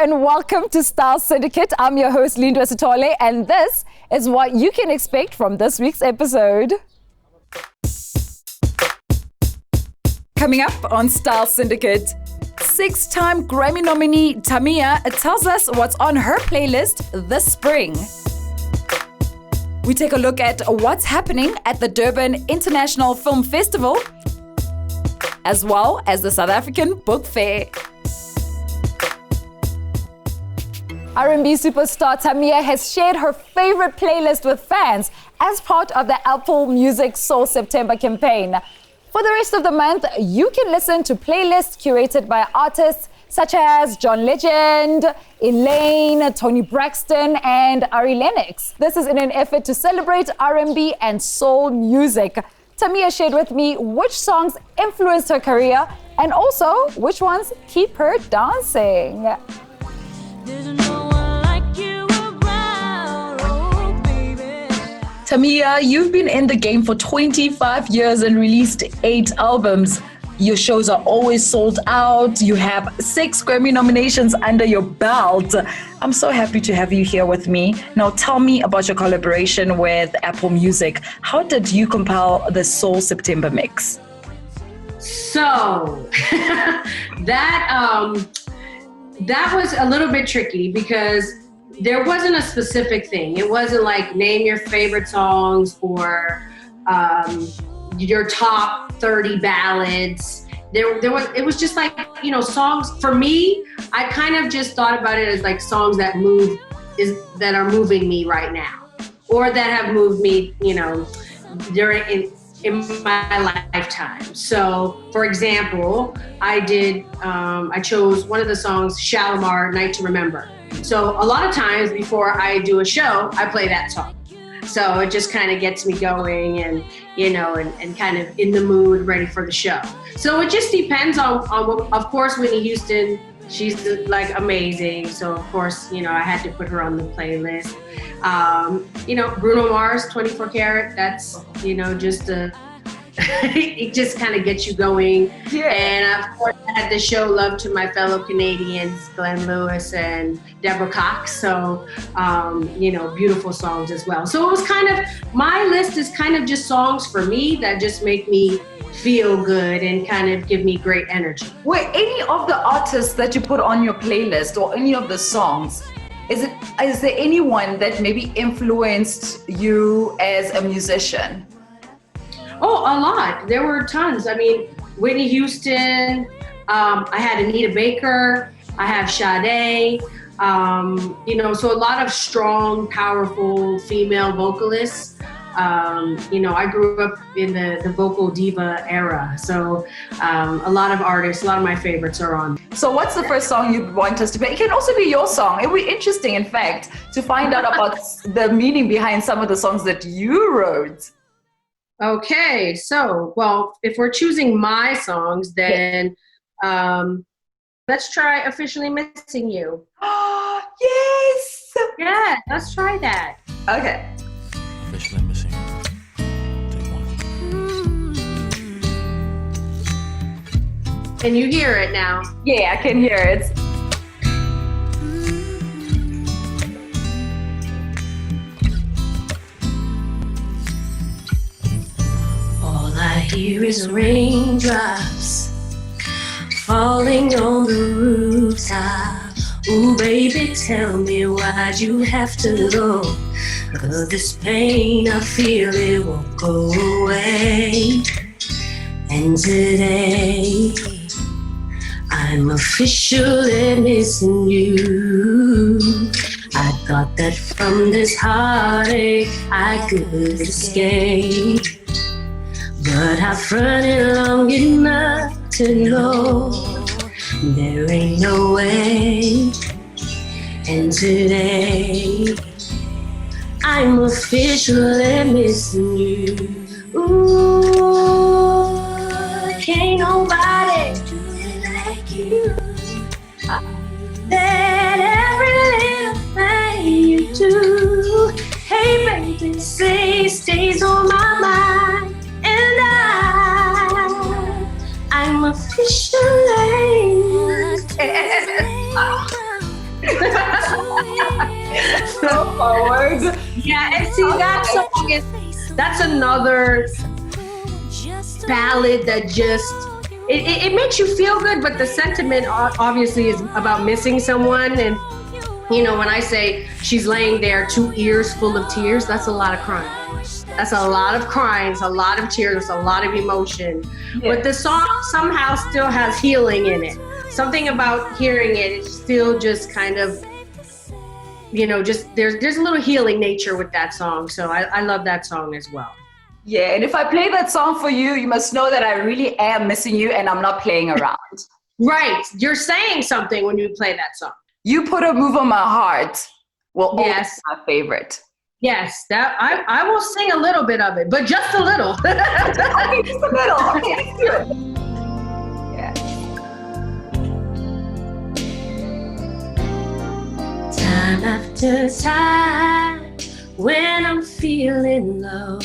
and welcome to Style Syndicate. I'm your host, Lindo Sitole, and this is what you can expect from this week's episode. Coming up on Style Syndicate, 6-time Grammy nominee Tamiya tells us what's on her playlist this spring. We take a look at what's happening at the Durban International Film Festival, as well as the South African Book Fair. R&B superstar Tamiya has shared her favorite playlist with fans as part of the Apple Music Soul September campaign. For the rest of the month, you can listen to playlists curated by artists such as John Legend, Elaine, Tony Braxton, and Ari Lennox. This is in an effort to celebrate R&B and soul music. Tamiya shared with me which songs influenced her career and also which ones keep her dancing. Tamiya, you've been in the game for 25 years and released 8 albums. Your shows are always sold out. You have 6 Grammy nominations under your belt. I'm so happy to have you here with me. Now tell me about your collaboration with Apple Music. How did you compile the Soul September mix? So that was a little bit tricky because there wasn't a specific thing. It wasn't like name your favorite songs or your top 30 ballads. It was just like, songs. For me, I kind of just thought about it as like songs that are moving me right now, or that have moved me, during in my lifetime. So, for example, I chose one of the songs, Shalimar, Night to Remember. So a lot of times before I do a show, I play that song. So it just kind of gets me going and, and kind of in the mood, ready for the show. So it just depends on of course, Whitney Houston, she's like amazing. So of course, I had to put her on the playlist. Bruno Mars, 24 Karat, that's, just it just kind of gets you going. Yeah. And of course, I had to show love to my fellow Canadians, Glenn Lewis and Deborah Cox. So, beautiful songs as well. So it was my list is kind of just songs for me that just make me feel good and kind of give me great energy. Were any of the artists that you put on your playlist or any of the songs, is there anyone that maybe influenced you as a musician? Oh, a lot. There were tons. I mean, Whitney Houston, I had Anita Baker, I have Sade, so a lot of strong, powerful female vocalists. I grew up in the vocal diva era. So a lot of artists, a lot of my favorites are on. So what's the first song you want us to play? It can also be your song. It would be interesting, in fact, to find out about the meaning behind some of the songs that you wrote. Okay, so, if we're choosing my songs, then let's try Officially Missing You. Oh, yes! Yeah, let's try that. Okay. Officially Missing You. Take one. Can you hear it now? Yeah, I can hear it. I hear is raindrops falling on the rooftop. Ooh, baby, tell me why'd you have to go? 'Cause this pain, I feel it won't go away. And today, I'm officially missing you. I thought that from this heartache, I could escape. But I've run it long enough to know there ain't no way. And today, I'm officially missing you. Ooh, can't nobody do it like you. That every little thing you do, hey baby, stays on my mind. And I'm officially so forward. Yeah, and see that song that's another ballad that just it makes you feel good, but the sentiment obviously is about missing someone. And you know, when I say she's laying there, 2 ears full of tears, that's a lot of crying. That's a lot of crying, it's a lot of tears, it's a lot of emotion. Yeah. But the song somehow still has healing in it. Something about hearing it, it's still just kind of, you know, just there's a little healing nature with that song. So I love that song as well. Yeah, and if I play that song for you, you must know that I really am missing you and I'm not playing around. Right, you're saying something when you play that song. You Put a Move on My Heart will always Yes. be my favorite. Yes, that I will sing a little bit of it, but just a little. Okay, just a little. Okay, let's do it. Yeah. Time after time, when I'm feeling low,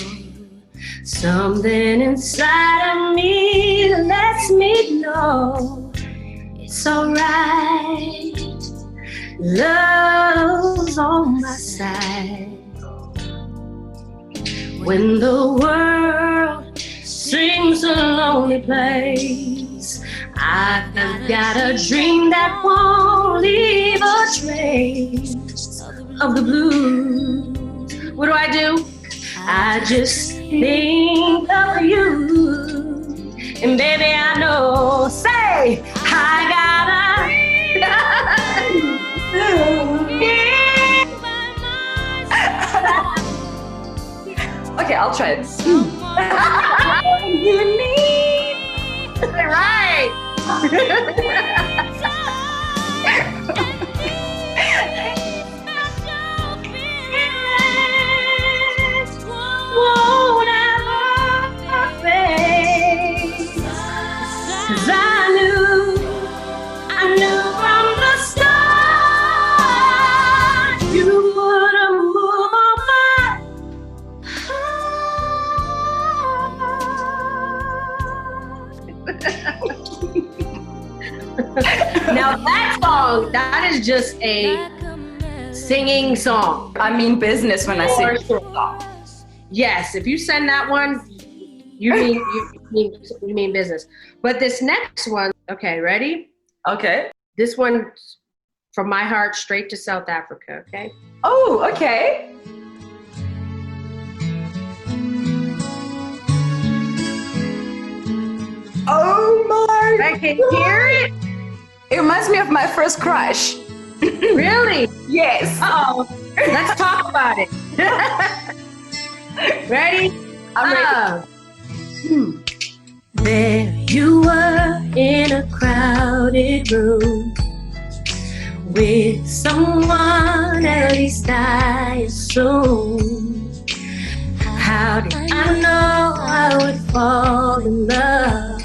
something inside of me lets me know it's alright. Love's on my side. When the world seems a lonely place, I've got a dream that won't leave a trace of the blues. What do? I just think of you. And baby, I know, say, I gotta Okay, I'll try it. You need right. won't ever fade. 'Cause I knew from the start you would have moved on my Now that song, that is just a singing song. I mean business when I For sing. sure. Yes, if you send that one, you mean business. But this next one, okay, ready? Okay. This one from my heart straight to South Africa, okay? Oh, okay. Oh my! I can hear it. It reminds me of my first crush. Really? Yes. Uh-oh. Let's talk about it. Ready? I'm ready. There you were in a crowded room with someone, at least I assume. How did I know I would fall in love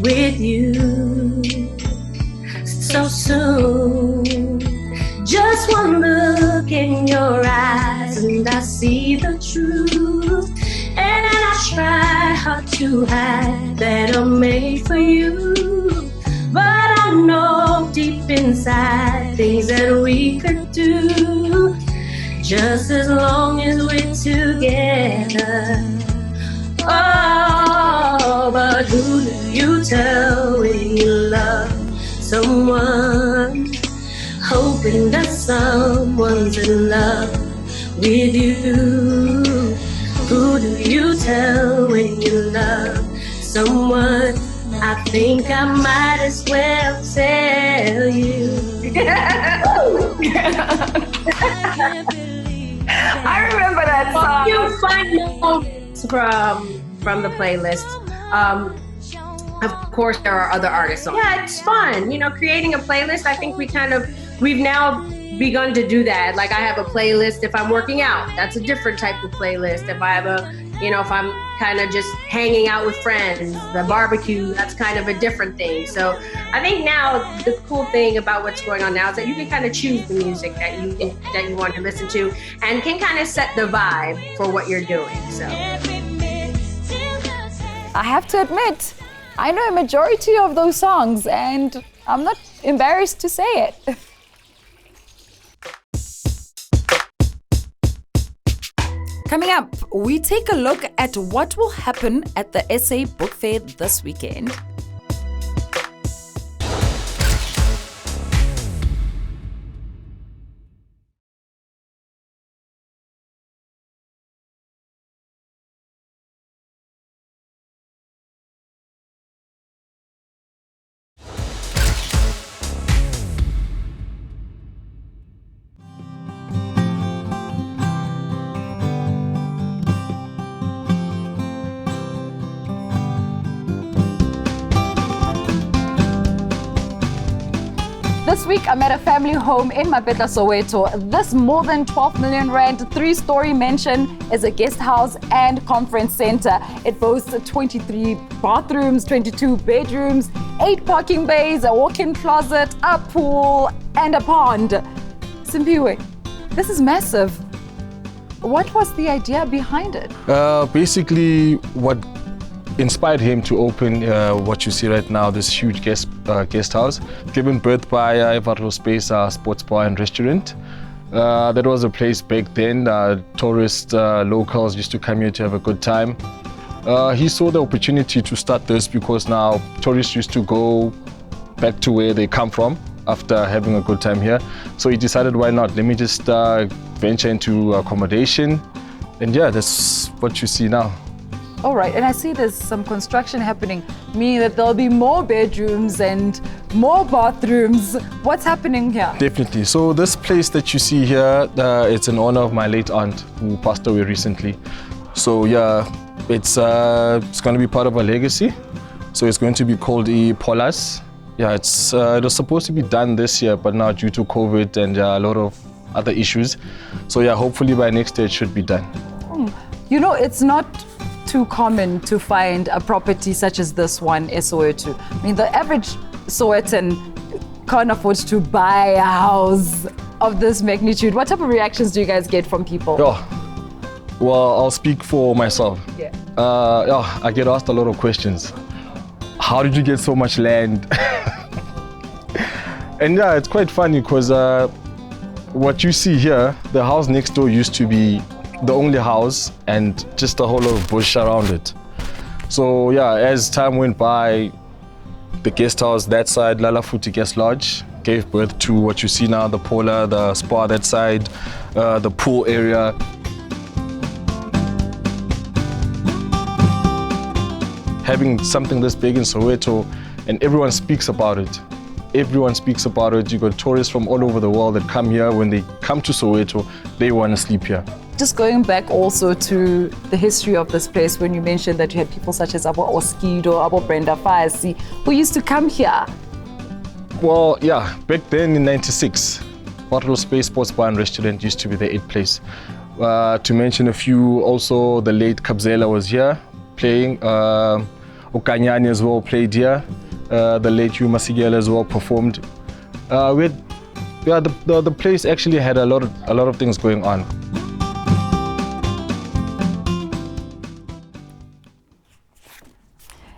with you so soon? Just one look in your eyes and I see the truth. And I try hard to hide that I'm made for you. But I know deep inside things that we could do, just as long as we're together. Oh, but who do you tell when you love someone, hoping that someone's in love with you? Who do you tell when you love someone? I think I might as well tell you. I remember that song. You find notes from the playlist. Of course, there are other artists on. Yeah, it's fun. You know, creating a playlist. I think we've now begun to do that. Like I have a playlist if I'm working out. That's a different type of playlist. If I have if I'm kind of just hanging out with friends, the barbecue, that's kind of a different thing. So I think now the cool thing about what's going on now is that you can kind of choose the music that you want to listen to and can kind of set the vibe for what you're doing. So I have to admit, I know a majority of those songs and I'm not embarrassed to say it. Coming up, we take a look at what will happen at the SA Book Fair this weekend. This week, I'm at a family home in Mapetla, Soweto. This more than 12 million rand, 3-story mansion is a guest house and conference center. It boasts 23 bathrooms, 22 bedrooms, 8 parking bays, a walk-in closet, a pool, and a pond. Simpiwe, this is massive. What was the idea behind it? Basically, what inspired him to open what you see right now, this huge guest house, given birth by Ivarlo Space Sports Bar and Restaurant. That was a place back then. Tourists, locals used to come here to have a good time. He saw the opportunity to start this because now tourists used to go back to where they come from after having a good time here. So he decided, why not? Let me just venture into accommodation. And yeah, that's what you see now. All right, and I see there's some construction happening, meaning that there'll be more bedrooms and more bathrooms. What's happening here? Definitely. So this place that you see here, it's in honor of my late aunt who passed away recently. So yeah, it's going to be part of a legacy. So it's going to be called Polas. Yeah, it was supposed to be done this year, but now due to COVID and a lot of other issues. So yeah, hopefully by next year it should be done. You know, it's not too common to find a property such as this one in Soweto. I mean, the average Sowetan can't afford to buy a house of this magnitude. What type of reactions do you guys get from people? Well, I'll speak for myself. Yeah. I get asked a lot of questions. How did you get so much land? And yeah, it's quite funny because what you see here, the house next door used to be the only house and just a whole lot of bush around it. So yeah, as time went by, the guest house that side, Lalafuti Guest Lodge, gave birth to what you see now, the Pola, the spa that side, the pool area. Having something this big in Soweto, and everyone speaks about it. Everyone speaks about it. You got tourists from all over the world that come here. When they come to Soweto, they want to sleep here. Just going back also to the history of this place, when you mentioned that you had people such as Abo Oskido, Abo Brenda Fasi, who used to come here. Well, yeah, back then in '96, Waterloo Space Sports Bar and Restaurant used to be the 8th place. To mention a few, also the late Kabzela was here playing. Okanyani as well played here. The late Hugh Masigela as well performed. The place actually had a lot of things going on.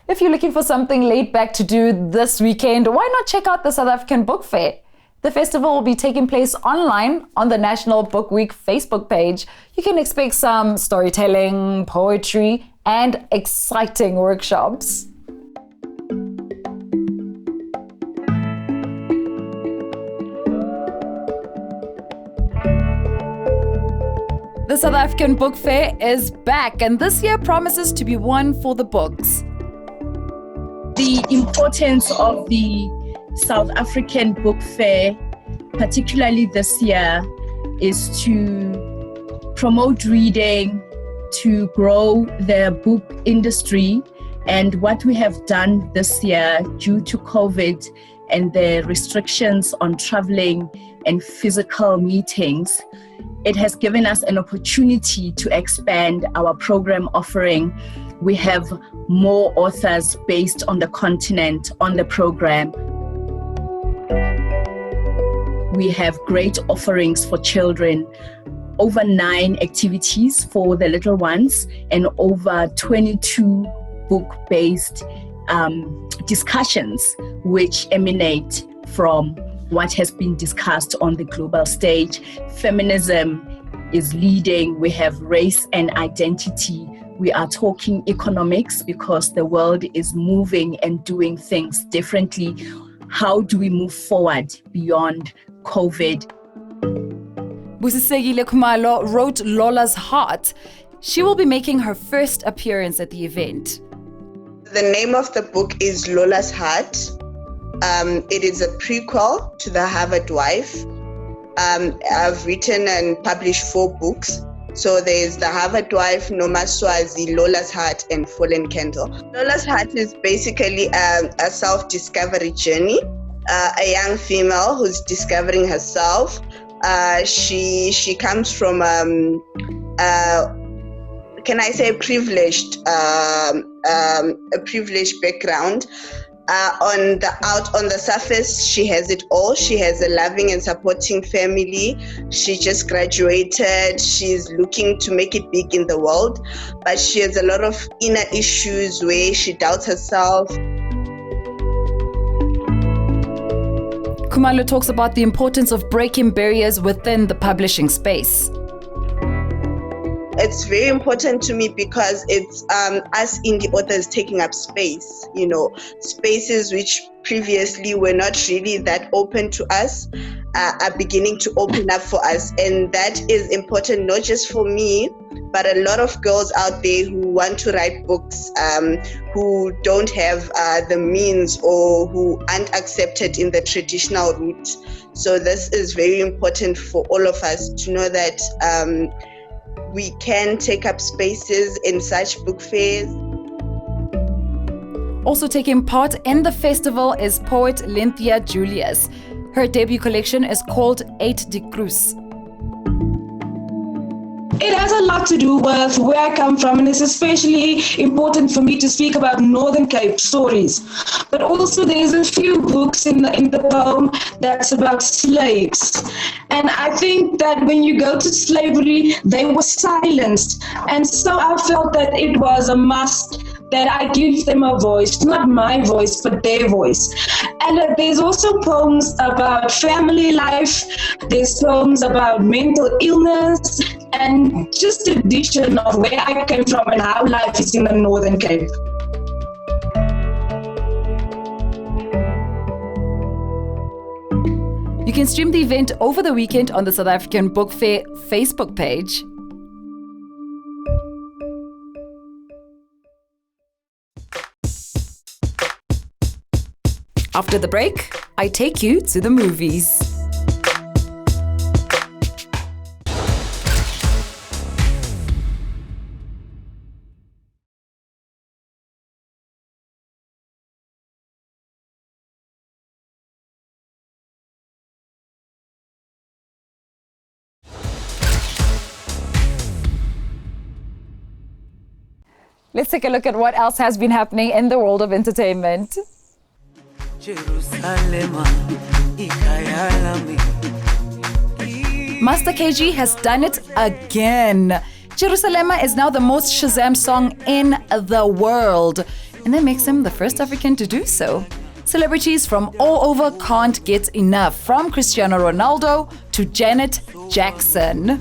If you're looking for something laid back to do this weekend, why not check out the South African Book Fair? The festival will be taking place online on the National Book Week Facebook page. You can expect some storytelling, poetry, and exciting workshops. The South African Book Fair is back, and this year promises to be one for the books. The importance of the South African Book Fair, particularly this year, is to promote reading, to grow the book industry. And what we have done this year, due to COVID and the restrictions on traveling and physical meetings, it has given us an opportunity to expand our program offering. We have more authors based on the continent on the program. We have great offerings for children, over 9 activities for the little ones, and over 22 book-based discussions which emanate from what has been discussed on the global stage: feminism, is leading. We have race and identity. We are talking economics because the world is moving and doing things differently. How do we move forward beyond COVID? Busisegile Khumalo wrote Lola's Heart. She will be making her first appearance at the event. The name of the book is Lola's Heart. It is a prequel to The Harvard Wife. I've written and published 4 books. So there's The Harvard Wife, Noma Swazi, Lola's Heart, and Fallen Candle. Lola's Heart is basically a self-discovery journey. A young female who's discovering herself. She comes from can I say privileged a privileged background. On the surface, she has it all. She has a loving and supporting family. She just graduated. She's looking to make it big in the world, but she has a lot of inner issues where she doubts herself. Khumalo talks about the importance of breaking barriers within the publishing space. It's very important to me because it's us indie authors taking up space, spaces which previously were not really that open to us, are beginning to open up for us. And that is important, not just for me, but a lot of girls out there who want to write books, who don't have the means or who aren't accepted in the traditional route. So this is very important for all of us to know that we can take up spaces in such book fairs. Also taking part in the festival is poet Lynthia Julius. Her debut collection is called 8 de Cruz. It has a lot to do with where I come from, and it's especially important for me to speak about Northern Cape stories. But also there's a few books in the poem that's about slaves. And I think that when you go to slavery, they were silenced. And so I felt that it was a must that I give them a voice, not my voice, but their voice. And there's also poems about family life, there's poems about mental illness, and just the addition of where I came from and how life is in the Northern Cape. You can stream the event over the weekend on the South African Book Fair Facebook page. After the break, I take you to the movies. Let's take a look at what else has been happening in the world of entertainment. Master KG has done it again. Jerusalema is now the most Shazam song in the world, and that makes him the first African to do so. Celebrities from all over can't get enough, from Cristiano Ronaldo to Janet Jackson.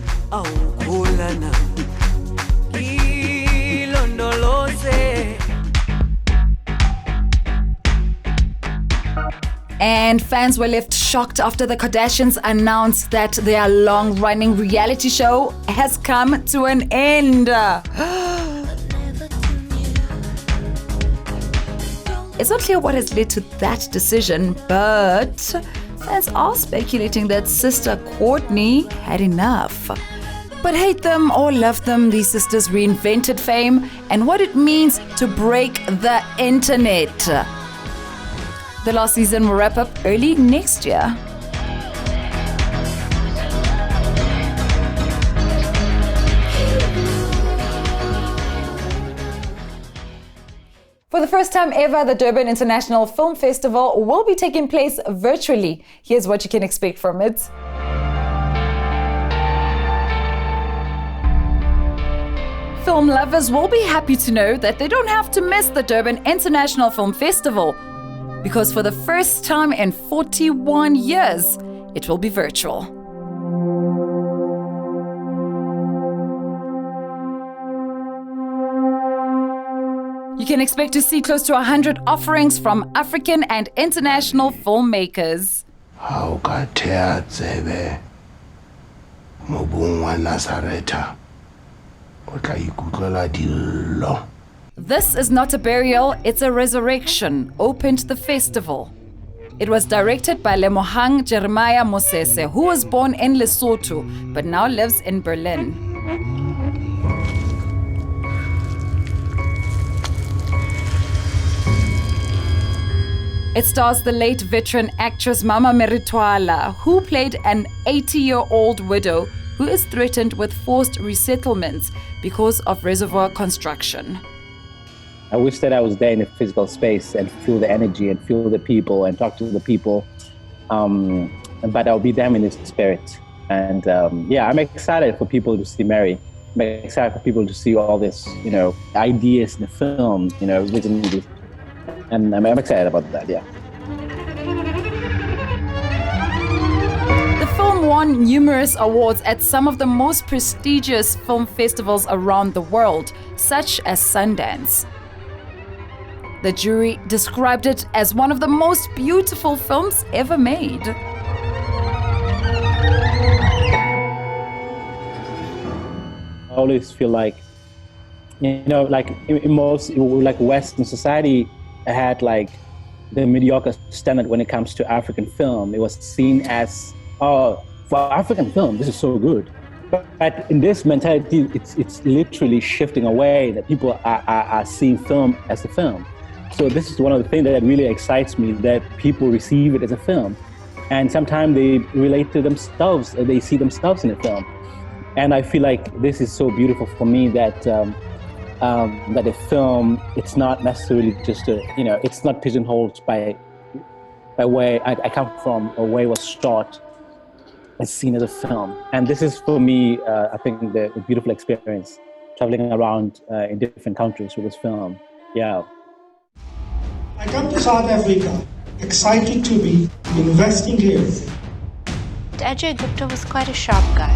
And fans were left shocked after the Kardashians announced that their long-running reality show has come to an end. It's not clear what has led to that decision, but fans are speculating that sister Courtney had enough. But hate them or love them, these sisters reinvented fame and what it means to break the internet. The last season will wrap up early next year. For the first time ever, the Durban International Film Festival will be taking place virtually. Here's what you can expect from it. Film lovers will be happy to know that they don't have to miss the Durban International Film Festival, because for the first time in 41 years, it will be virtual. You can expect to see close to 100 offerings from African and international filmmakers. How katea tsebe mobung wa Nazareta o tla ikutlwela dillo. This is not a burial, it's a resurrection, opened the festival. It was directed by Lemohang Jeremiah Mosese, who was born in Lesotho but now lives in Berlin. It stars the late veteran actress Mama Meritwala, who played an 80-year-old widow who is threatened with forced resettlements because of reservoir construction. I wish that I was there in a physical space and feel the energy and feel the people and talk to the people. But I'll be them in the spirit. And I'm excited for people to see Mary. I'm excited for people to see all this, ideas in the film, written. And I'm excited about that, yeah. The film won numerous awards at some of the most prestigious film festivals around the world, such as Sundance. The jury described it as one of the most beautiful films ever made. I always feel like, in most Western society, had the mediocre standard when it comes to African film. It was seen as, for African film, this is so good. But in this mentality, it's literally shifting away, that people are seeing film as a film. So this is one of the things that really excites me, that people receive it as a film. And sometimes they relate to themselves, they see themselves in the film. And I feel like this is so beautiful for me that a film, it's not necessarily just it's not pigeonholed by where I come from or where it was shot. It's seen as a film. And this is, for me, I think the beautiful experience, traveling around in different countries with this film. Yeah. I come to South Africa, excited to be investing here. Ajay Gupta was quite a sharp guy.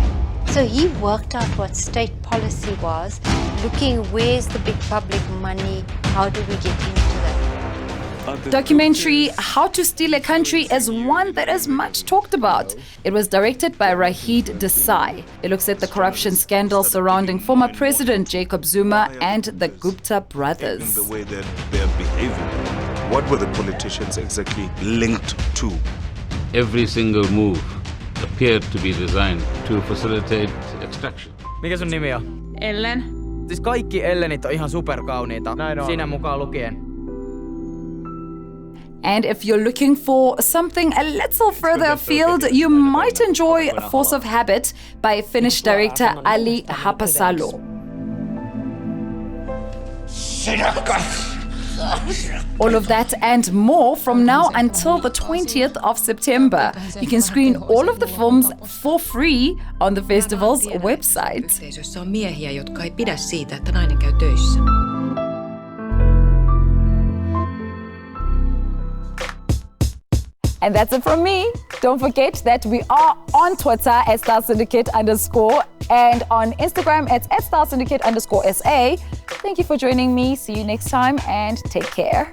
So he worked out what state policy was, looking where's the big public money, how do we get into that? Documentary How to Steal a Country is one that is much talked about. It was directed by Rahid Desai. It looks at the corruption scandal surrounding former President Jacob Zuma and the Gupta brothers. In the way that they're behaving, what were the politicians exactly linked to? Every single move appeared to be designed to facilitate extraction. Mikä sun nimi on? Ellen. Siis kaikki Ellenit on ihan superkauniita. Sinä mukaan lukien. And if you're looking for something a little further afield, you might enjoy Force of Habit by Finnish director Ali Hapasalo. All of that and more from now until the 20th of September. You can screen all of the films for free on the festival's website. Yhteisössä on miehiä, jotka ei pidä siitä, että nainen käy töissä. And that's it from me. Don't forget that we are on Twitter at @StarSyndicate_ and on Instagram at @StarSyndicate_SA. Thank you for joining me. See you next time and take care.